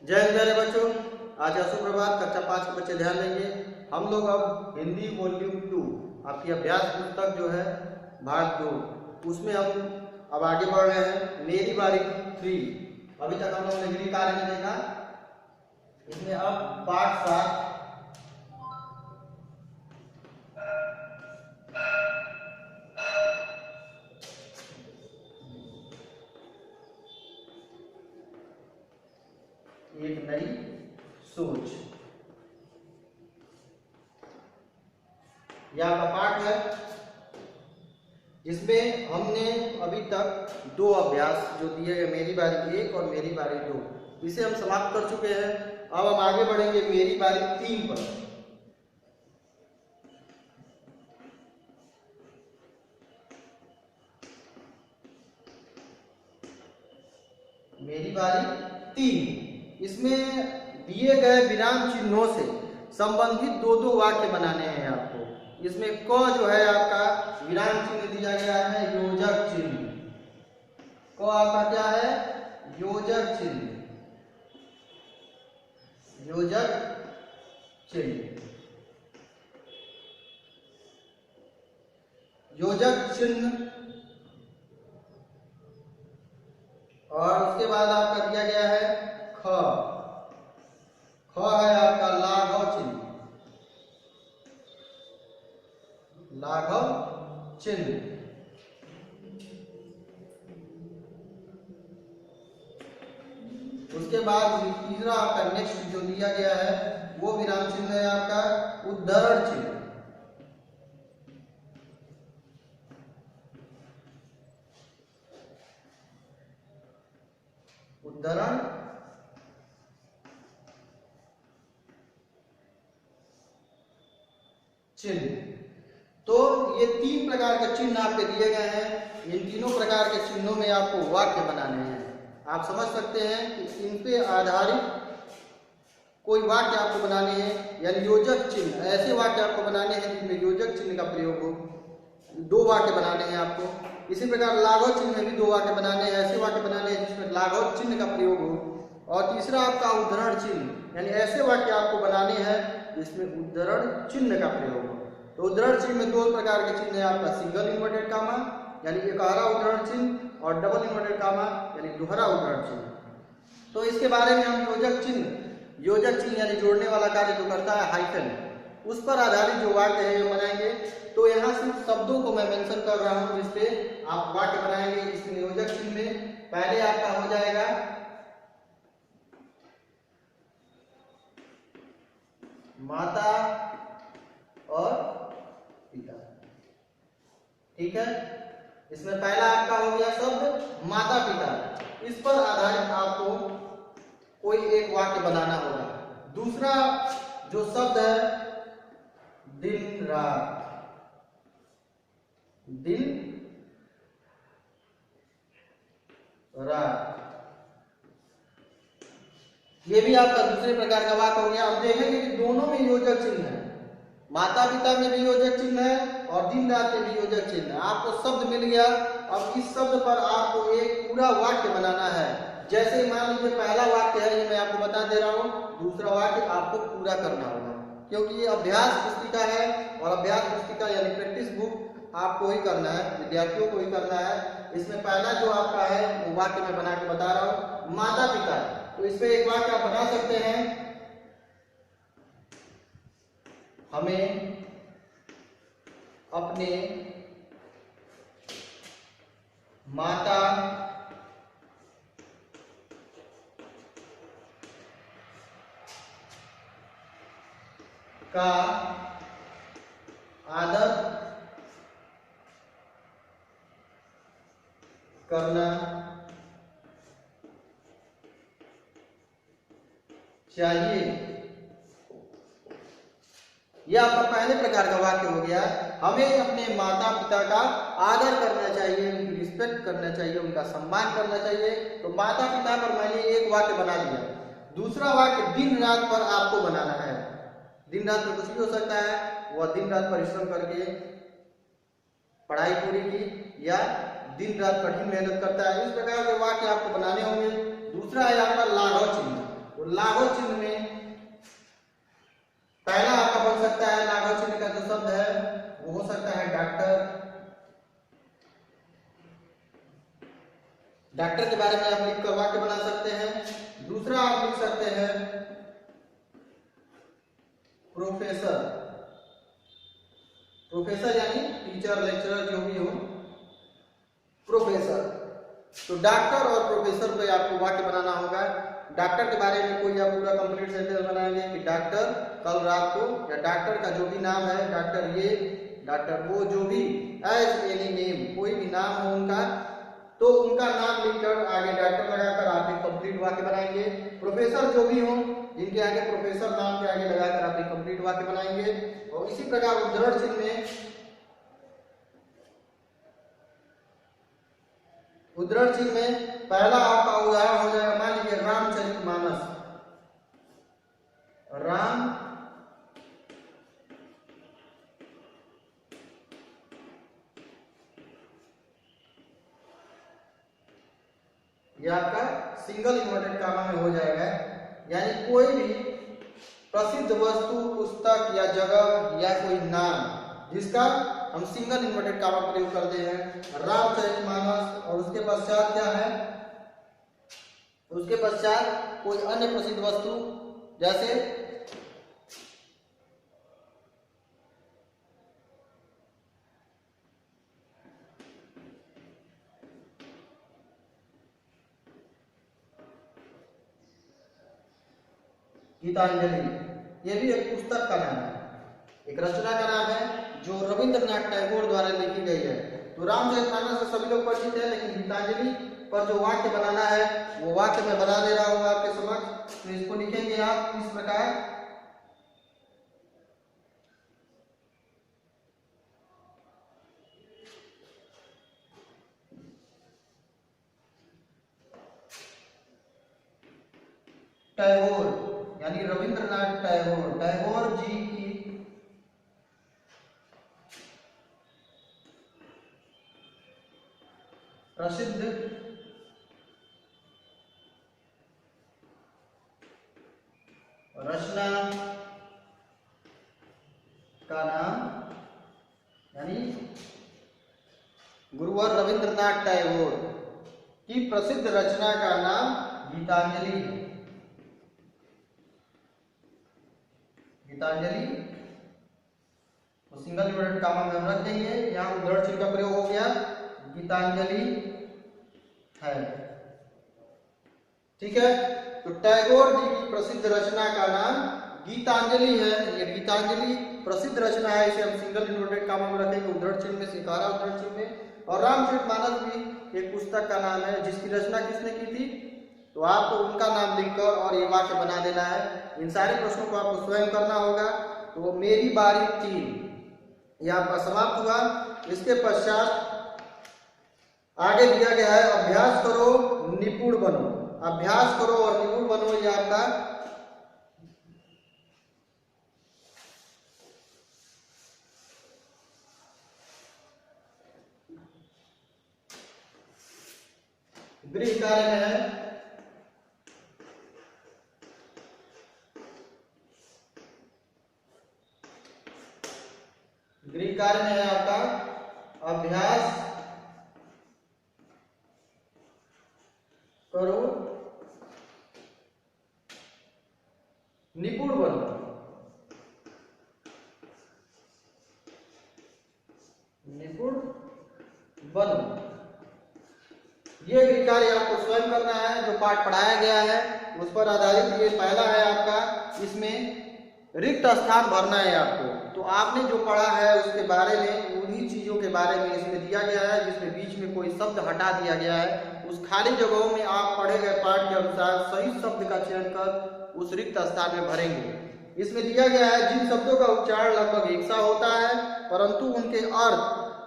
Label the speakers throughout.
Speaker 1: जय हिंद प्यारे बच्चों। आज है सुप्रभात। कक्षा 5 के बच्चे ध्यान देंगे। हम लोग अब हिंदी वॉल्यूम 2 आपकी अभ्यास पुस्तक जो है भाग 2 उसमें हम अब आगे बढ़ रहे हैं। मेरी बारी 3 अभी तक हम लोगों ने गृह कार्य में देखा। इसमें अब पाठ 7 एक नई सोच यह आपका पाठ है, जिसमें हमने अभी तक दो अभ्यास जो दिए गए, मेरी बारी 1 और मेरी बारी 2, इसे हम समाप्त कर चुके हैं। अब हम आगे बढ़ेंगे मेरी बारी 3 पर। मेरी बारी 3 इसमें दिए गए विराम चिन्हों से संबंधित दो वाक्य बनाने हैं आपको। इसमें क जो है आपका विराम चिन्ह दिया गया है योजक चिन्ह। क आपका क्या है? योजक चिन्ह। योजक चिन्ह। योजक चिन्ह। और उसके बाद आपका दिया गया है ख। ख है आपका लाघव चिन्ह। लाघव चिन्ह। उसके बाद तीसरा आपका नेक्स्ट जो दिया गया है वो विराम चिन्ह है आपका उद्धरण चिन्ह। उद्धरण चिन्ह। तो ये 3 प्रकार के चिन्ह आपके दिए गए हैं। इन तीनों प्रकार के चिन्हों में आपको वाक्य बनाने हैं। आप समझ सकते हैं कि इन पे आधारित कोई वाक्य आपको बनाने हैं, यानी योजक चिन्ह। ऐसे वाक्य आपको बनाने हैं जिनमें योजक चिन्ह का प्रयोग हो। 2 वाक्य बनाने हैं आपको। इसी प्रकार लाघव चिन्ह में भी 2 वाक्य बनाने हैं। ऐसे वाक्य बनाने हैं जिसमें लाघव चिन्ह का प्रयोग हो। और तीसरा आपका उद्धरण चिन्ह, यानी ऐसे वाक्य आपको बनाने हैं जिसमें उद्धरण चिन्ह का प्रयोग हो। तो उद्धरण चिन्ह में 2 प्रकार के चिन्ह है आपका सिंगल इन्वर्टेड कामा यानी एकहरा उद्धरण चिन्ह और डबल इन्वर्टेड कामा यानी दोहरा उद्धरण चिन्ह। तो इसके बारे में हम योजक चिन्ह यानी जोड़ने वाला कार्य जो करता है हाइफन, उस पर आधारित जो वाक्य है बनाएंगे। तो यहाँ सिर्फ शब्दों को मैं मेंशन कर रहा हूँ जिसपे आप वाक्य बनाएंगे। इसमें योजक चिन्ह में पहले आपका हो जाएगा माता और पिता। ठीक है, इसमें पहला आपका हो गया शब्द माता पिता। इस पर आधारित आपको कोई एक वाक्य बनाना होगा। दूसरा जो शब्द है दिन रात। दिन रात, ये भी आपका दूसरे प्रकार का वाक्य हो गया। हम देखेंगे कि दोनों में योजक चिन्ह है। माता पिता में भी योजक चिन्ह है और दिन रात में भी योजक चिन्ह है। आपको शब्द मिल गया। अब इस शब्द पर आपको एक पूरा वाक्य बनाना है। जैसे मान लीजिए पहला वाक्य है, ये मैं आपको बता दे रहा हूँ। दूसरा वाक्य आपको पूरा करना होगा, क्योंकि ये अभ्यास पुस्तिका है और अभ्यास पुस्तिका यानी प्रैक्टिस बुक आपको ही करना है, विद्यार्थियों को ही करना है। इसमें पहला जो आपका है वो वाक्य मैं बना के बता रहा हूँ माता पिता। तो इसमें एक वाक्य आप बना सकते हैं, हमें अपने माता का आदर करना चाहिए। यह आपका पहले प्रकार का वाक्य हो गया। हमें अपने माता पिता का आदर करना चाहिए, उनकी रिस्पेक्ट करना चाहिए, उनका सम्मान करना चाहिए। तो माता पिता पर मैंने एक वाक्य बना दिया। दूसरा वाक्य दिन रात पर आपको बनाना है। दिन रात में कुछ भी हो सकता है, वह दिन रात परिश्रम करके पढ़ाई पूरी की या दिन रात कठिन मेहनत करता है। इस प्रकार के वाक्य आपको बनाने होंगे। दूसरा है आपका लाघव चिन्ह। तो लाघव चिन्ह में पहला आपका बन सकता है, लाघव चिन्ह का जो शब्द है वो हो सकता है डॉक्टर। डॉक्टर के बारे में आप लिख कर वाक्य बना सकते हैं। दूसरा आप लिख सकते हैं प्रोफेसर। प्रोफेसर यानी टीचर, लेक्चरर जो भी हो, प्रोफेसर। तो डॉक्टर और प्रोफेसर पे आपको वाक्य बनाना होगा। डॉक्टर के बारे में कोई आप पूरा कंप्लीट सेंटेंस बनाएंगे कि डॉक्टर कल रात को, या डॉक्टर का जो भी नाम है, डॉक्टर ये, डॉक्टर वो, जो भी एज एनी नेम, कोई भी नाम हो उनका, तो उनका नाम लिखकर आगे डॉक्टर लगाकर आप एक कंप्लीट वाक्य बनाएंगे। प्रोफेसर जो भी हो जिनके आगे प्रोफेसर नाम के आगे लगाकर आप एक कंप्लीट वाक्य बनाएंगे। और इसी प्रकार उद्धरण चिन्ह में, उद्धरण चिन्ह में पहला आपका उदाहरण हो जाएगा, मान लीजिए रामचरितमानस। राम ये आपका सिंगल इन्वर्टेड कामा में हो जाएगा। यानी कोई भी प्रसिद्ध वस्तु, पुस्तक या जगह या कोई नाम जिसका हम सिंगल इन्वर्टेड कामा प्रयोग करते हैं, रामचरितमानस, और उसके पश्चात क्या है, उसके पश्चात कोई अन्य प्रसिद्ध वस्तु, जैसे गीतांजलि। ये भी एक पुस्तक का नाम है, एक रचना का नाम है जो रविंद्रनाथ टैगोर द्वारा लिखी गई है। तो रामचरितमानस से सभी लोग परिचित है, लेकिन गीतांजलि पर जो वाक्य बनाना है वो वाक्य मैं बना दे रहा हूँ आपके समक्ष। तो इसको लिखेंगे आप इस प्रकार, टैगोर यानी रविंद्रनाथ टैगोर, टैगोर जी की प्रसिद्ध रचना का नाम, यानी गुरुवर रविंद्रनाथ टैगोर की प्रसिद्ध रचना का नाम गीतांजलि है। गीतांजलि तो सिंगल इन्वर्टेड कामा में हम रख देंगे। यहाँ उद्धरण चिन्ह का प्रयोग हो गया, गीतांजलि है। ठीक है, तो टैगोर जी की प्रसिद्ध रचना का नाम गीतांजलि है। ये गीतांजलि प्रसिद्ध रचना है, इसे हम सिंगल इन्वर्टेड कामा में रखेंगे उद्धरण चिन्ह में, सिकारा उद्धरण चिन्ह में। और रामचरितमानस भी एक पुस्तक का नाम है जिसकी रचना किसने की थी, तो आपको उनका नाम लिखकर और ये वाक्य बना देना है। इन सारे प्रश्नों को आपको स्वयं करना होगा। तो मेरी बारी 3 यह आपका समाप्त हुआ। इसके पश्चात आगे दिया गया है अभ्यास करो निपुण बनो। अभ्यास करो और निपुण बनो, ये आपका गृह कार्य में है। गृह कार्य में है आपका अभ्यास करो निपुण बनो। निपुण बनो, ये गृह कार्य आपको स्वयं करना है। जो पाठ पढ़ाया गया है उस पर आधारित ये पहला है आपका। इसमें रिक्त स्थान भरना है आपको। तो आपने जो पढ़ा है उसके बारे में, उन्हीं चीजों के बारे में इसमें दिया गया है। जिसमें बीच में कोई शब्द हटा दिया गया है, उस खाली जगहों में आप पढ़े गए पाठ के अनुसार सही शब्द का चयन कर उस रिक्त स्थान में भरेंगे। इसमें दिया गया है जिन शब्दों का उच्चारण लगभग एक सा होता है परंतु उनके अर्थ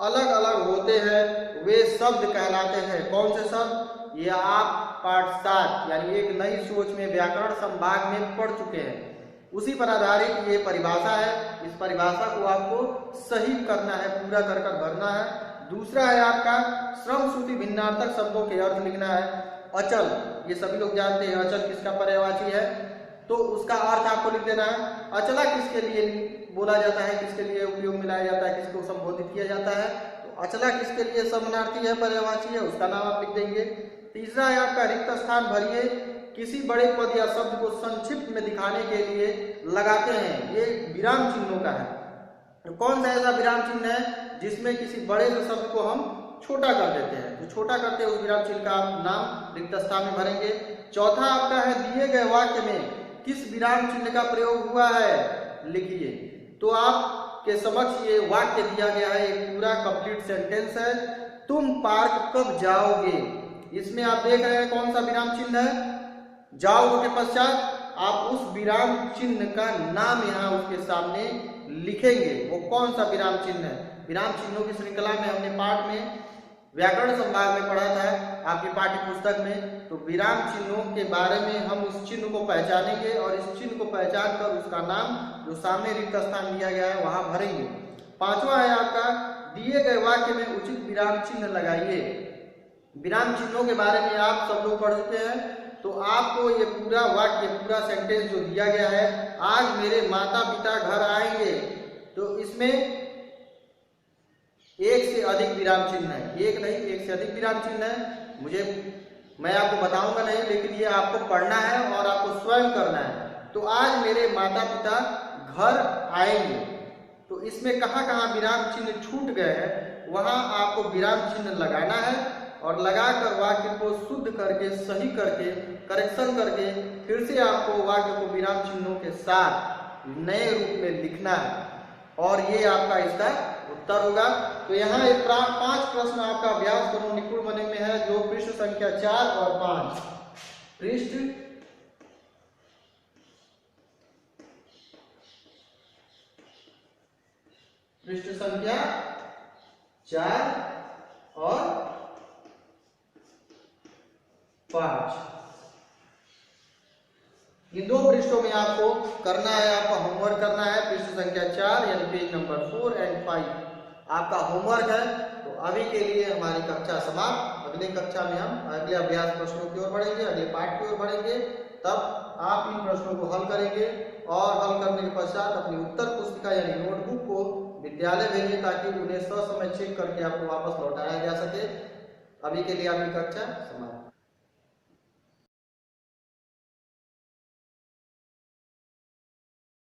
Speaker 1: अलग अलग होते हैं, वे शब्द कहलाते हैं। कौन से शब्द? ये आप पाठ 7 यानी एक नई सोच में व्याकरण संभाग में पढ़ चुके हैं। उसी पर आधारित ये परिभाषा है। इस परिभाषा को आपको सही करना है, पूरा कर कर भरना है। दूसरा है आपका श्रम श्रुति भिन्नार्थक शब्दों के अर्थ लिखना है। अचल, ये सभी लोग जानते हैं अचल किसका पर्यायवाची है, तो उसका अर्थ आपको लिख देना है। अचला किसके लिए बोला जाता है, किसके लिए उपयोग में लाया जाता है, किसको संबोधित किया जाता है, तो अचला किसके लिए समानार्थी है, पर्यायवाची है, उसका नाम आप लिख देंगे। तीसरा है आपका रिक्त स्थान भरिए, किसी बड़े पद या शब्द को संक्षिप्त में दिखाने के लिए लगाते हैं, ये विराम चिन्हों का है। तो कौन सा ऐसा विराम चिन्ह है जिसमें किसी बड़े से शब्द को हम छोटा कर देते हैं, तो छोटा करते हैं उस विराम चिन्ह का आप नाम रिक्त स्थान में भरेंगे। चौथा आपका है दिए गए वाक्य में किस विराम चिन्ह का प्रयोग हुआ है, लिखिए। तो आपके समक्ष ये वाक्य दिया गया है, एक पूरा कंप्लीट सेंटेंस है, तुम पार्क कब जाओगे। इसमें आप देख रहे हैं कौन सा विराम चिन्ह है, जाओगे के पश्चात आप उस विराम चिन्ह का नाम यहाँ उसके सामने लिखेंगे, वो कौन सा विराम चिन्ह है। विराम चिन्हों की श्रृंखला में हमने पाठ में व्याकरण संभाग में पढ़ा था आपकी पाठ्य पुस्तक में, तो विराम चिन्हों के बारे में हम उस चिन्ह को पहचानेंगे और इस चिन्ह को पहचान कर उसका नाम जो सामने रिक्त स्थान दिया गया है वहां भरेंगे। पांचवा है आपका दिए गए वाक्य में उचित विराम चिन्ह लगाइए। विराम चिन्हों के बारे में आप सब लोग पढ़ चुके हैं, तो आपको ये पूरा वाक्य, पूरा सेंटेंस जो दिया गया है, आज मेरे माता पिता घर आएंगे, तो इसमें एक से अधिक विराम चिन्ह है, एक नहीं एक से अधिक विराम चिन्ह है। मैं आपको बताऊंगा नहीं, लेकिन ये आपको पढ़ना है और आपको स्वयं करना है। तो आज मेरे माता पिता घर आएंगे, तो इसमें कहाँ कहाँ विराम चिन्ह छूट गए हैं वहां आपको विराम चिन्ह लगाना है और लगाकर वाक्य को शुद्ध करके, सही करके, करेक्शन करके फिर से आपको वाक्य को विराम चिन्हों के साथ नए रूप में लिखना है और ये आपका इसका उत्तर होगा। तो यहाँ एक 5 प्रश्न आपका अभ्यास करो निपुण बने में है, जो पृष्ठ संख्या 4 और 5, पृष्ठ संख्या 4 और 5, इन 2 पृष्ठों में आपको करना है, आपका होमवर्क करना है। पृष्ठ संख्या 4 यानी पेज नंबर 4 और 5 आपका होमवर्क है। तो अभी के लिए हमारी कक्षा समाप्त। अगले कक्षा में हम अगले अभ्यास प्रश्नों की ओर बढ़ेंगे, अगले पाठ की ओर बढ़ेंगे, तब आप इन प्रश्नों को हल करेंगे और हल करने के पश्चात अपनी उत्तर पुस्तिका यानी नोटबुक को विद्यालय भेजिए ताकि उन्हें ससमय चेक करके आपको वापस लौटाया जा सके। अभी के लिए आपकी कक्षा समाप्त।